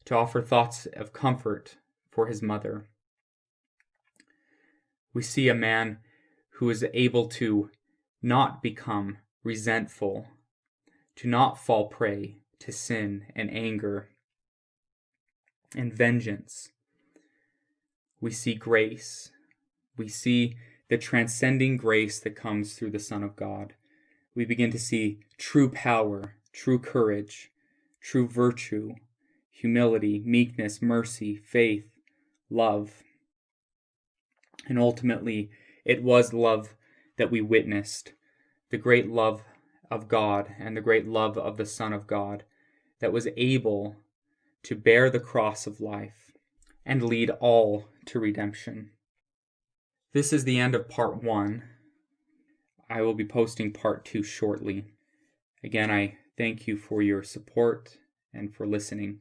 to offer thoughts of comfort for his mother. We see a man who is able to not become resentful, to not fall prey to sin and anger and vengeance. We see grace. We see the transcending grace that comes through the Son of God. We begin to see true power, true courage, true virtue, humility, meekness, mercy, faith, love. And ultimately, it was love that we witnessed, the great love of God and the great love of the Son of God that was able to bear the cross of life and lead all to redemption. This is the end of part 1. I will be posting part 2 shortly. Again, I thank you for your support and for listening.